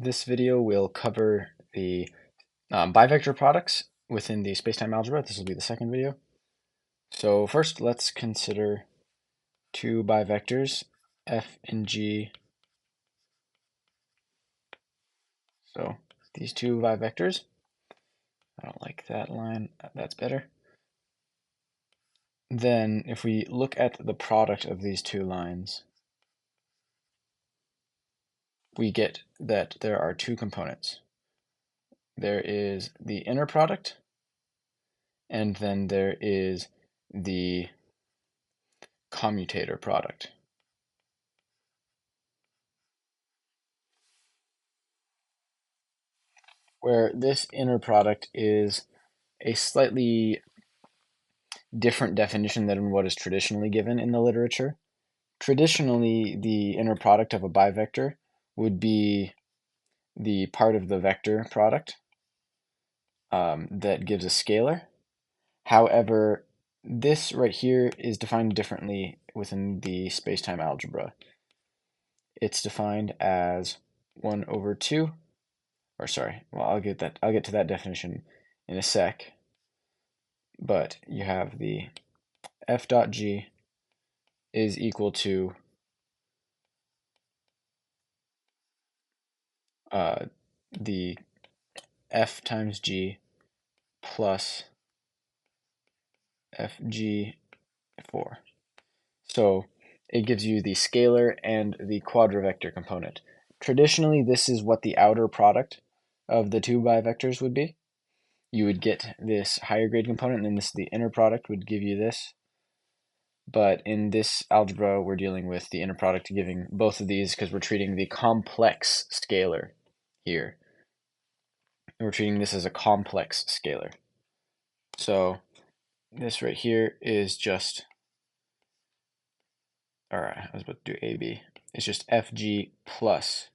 This video will cover the bivector products within the spacetime algebra. This will be the second video. So first, let's consider two bivectors, f and g. So these two bivectors, I don't like that line, that's better. Then if we look at the product of these two lines, we get that there are two components. There is the inner product, and then there is the commutator product. Where this inner product is a slightly different definition than what is traditionally given in the literature. Traditionally, the inner product of a bivector would be the part of the vector product that gives a scalar. However, this right here is defined differently within the spacetime algebra. It's defined as 1 over 2, or sorry, well, I'll get to that definition in a sec. But you have the f dot g is equal to the f times g plus fg4. So it gives you the scalar and the quadravector component. Traditionally, this is what the outer product of the two bivectors would be. You would get this higher grade component, and then the inner product would give you this. But in this algebra, we're dealing with the inner product giving both of these because we're treating the complex scalar here. And we're treating this as a complex scalar. So this right here is just, or I was about to do AB. It's just FG plus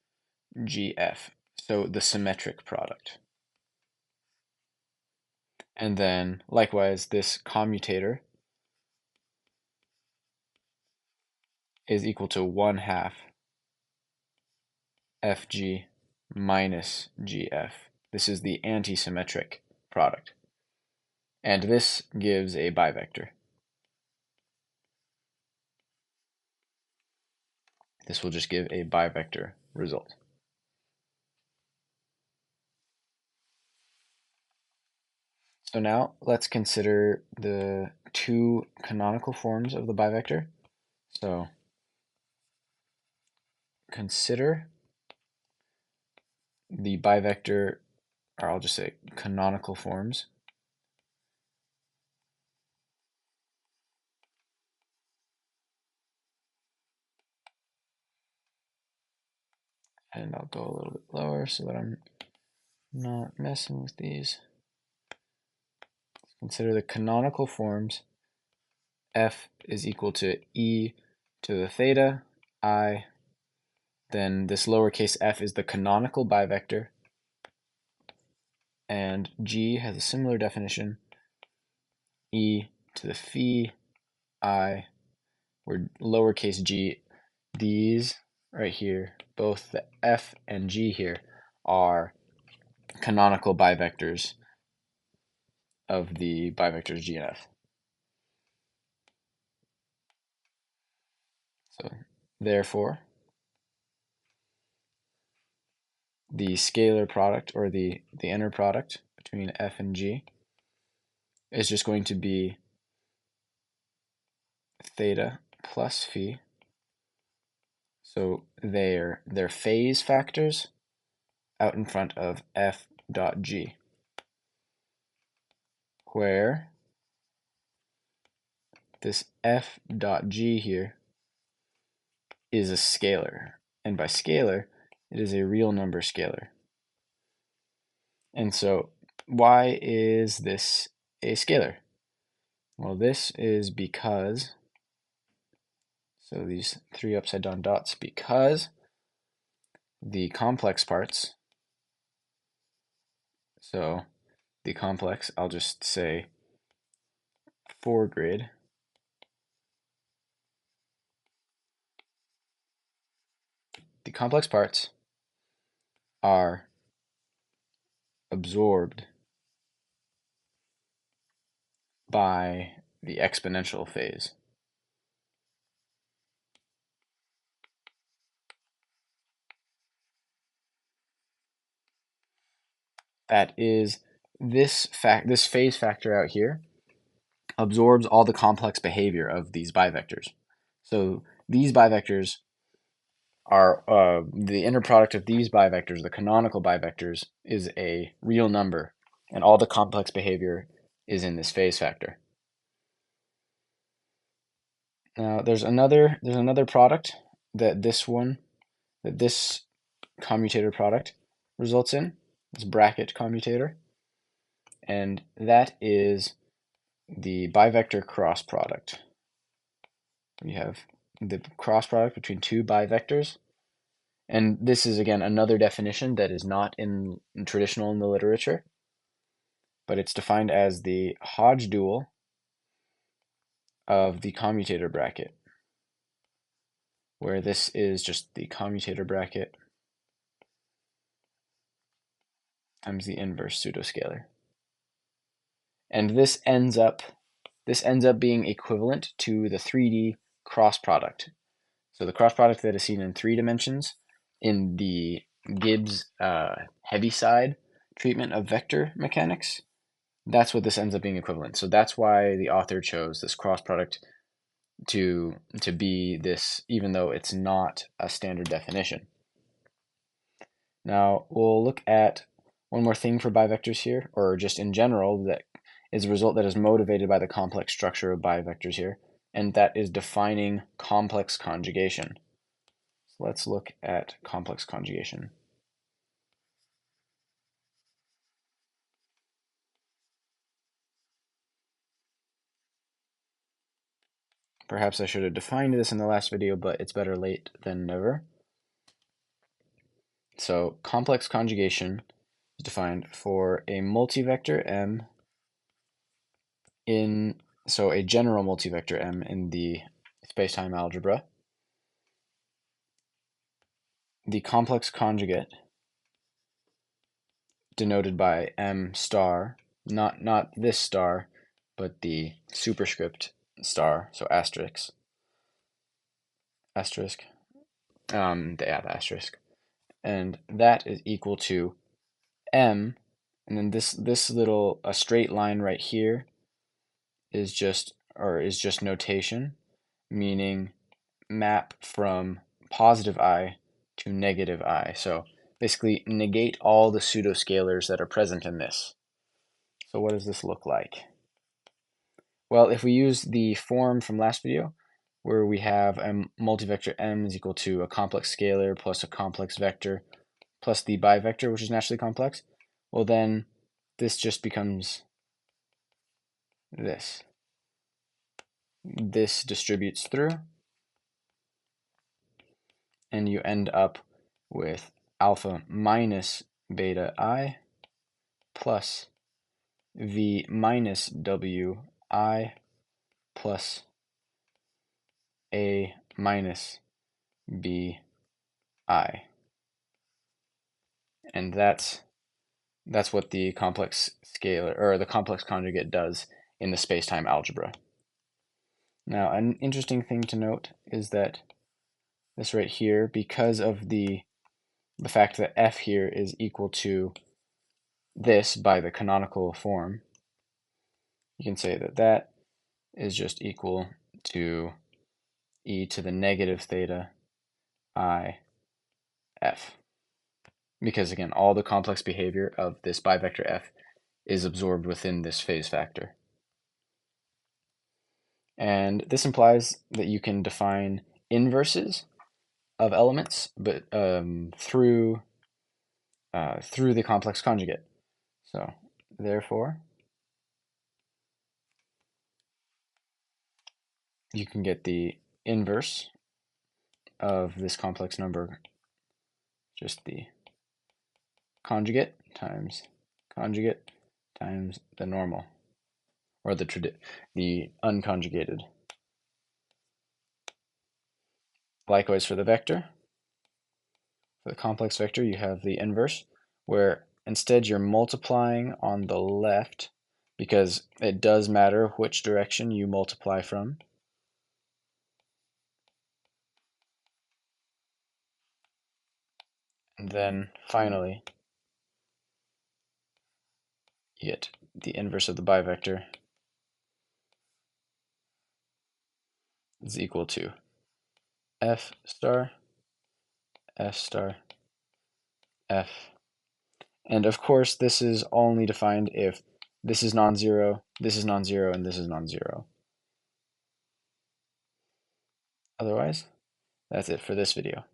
GF. So the symmetric product. And then likewise, this commutator is equal to 1/2 FG minus GF. This is the antisymmetric product. And this gives a bivector. This will just give a bivector result. So now let's consider the two canonical forms of the bivector. So consider the bivector, or I'll just say canonical forms. And I'll go a little bit lower so that I'm not messing with these. Consider the canonical forms. F is equal to e to the theta, I. Then this lowercase f is the canonical bivector. And G has a similar definition, e to the phi, I, where lowercase g, these right here, both the f and g here, are canonical bivectors of the bivectors g and f. So therefore, the scalar product, or the inner product between f and g, is just going to be theta plus phi. So they're phase factors out in front of f dot g, where this f dot g here is a scalar. And by scalar, it is a real number scalar. And so why is this a scalar? Well, this is because, so these three upside down dots, because the complex parts, so the complex, I'll just say 4 grid, the complex parts are absorbed by the exponential phase. That is, this phase factor out here absorbs all the complex behavior of these bivectors. So these bivectors are the inner product of these bivectors, the canonical bivectors, is a real number, and all the complex behavior is in this phase factor. Now there's another product that this commutator product results in, this bracket commutator, and that is the bivector cross product. We have the cross product between two bivectors, and this is again another definition that is not traditional in the literature, but it's defined as the Hodge dual of the commutator bracket, where this is just the commutator bracket times the inverse pseudoscalar. And this ends up being equivalent to the 3D cross product. So the cross product that is seen in 3 dimensions in the Gibbs Heaviside treatment of vector mechanics, that's what this ends up being equivalent. So that's why the author chose this cross product to be this, even though it's not a standard definition. Now we'll look at one more thing for bivectors here, or just in general, that is a result that is motivated by the complex structure of bivectors here, and that is defining complex conjugation. So let's look at complex conjugation. Perhaps I should have defined this in the last video, but it's better late than never. So complex conjugation is defined for a multivector M so a general multivector M in the spacetime algebra. The complex conjugate, denoted by M star, not this star, but the superscript star, so asterisk, the asterisk, and that is equal to M, and then this little a straight line right here is just notation, meaning map from positive I to negative I. So basically negate all the pseudoscalars that are present in this. So what does this look like? Well, if we use the form from last video, where we have a multivector M is equal to a complex scalar plus a complex vector plus the bivector, which is naturally complex, well then this just becomes this. This distributes through, and you end up with alpha minus beta I plus V minus W I plus A minus B I. And that's what the complex scalar, or the complex conjugate, does in the spacetime algebra. Now, an interesting thing to note is that this right here, because of the fact that F here is equal to this by the canonical form, you can say that that is just equal to e to the negative theta I F. Because again, all the complex behavior of this bivector F is absorbed within this phase factor. And this implies that you can define inverses of elements, but through the complex conjugate. So therefore, you can get the inverse of this complex number, just the conjugate times the normal, or the unconjugated. Likewise for the vector, For the complex vector, you have the inverse, where instead you're multiplying on the left, because it does matter which direction you multiply from. And then finally, you get the inverse of the bivector is equal to F star, F star, F. And of course, this is only defined if this is non-zero, this is non-zero, and this is non-zero. Otherwise, that's it for this video.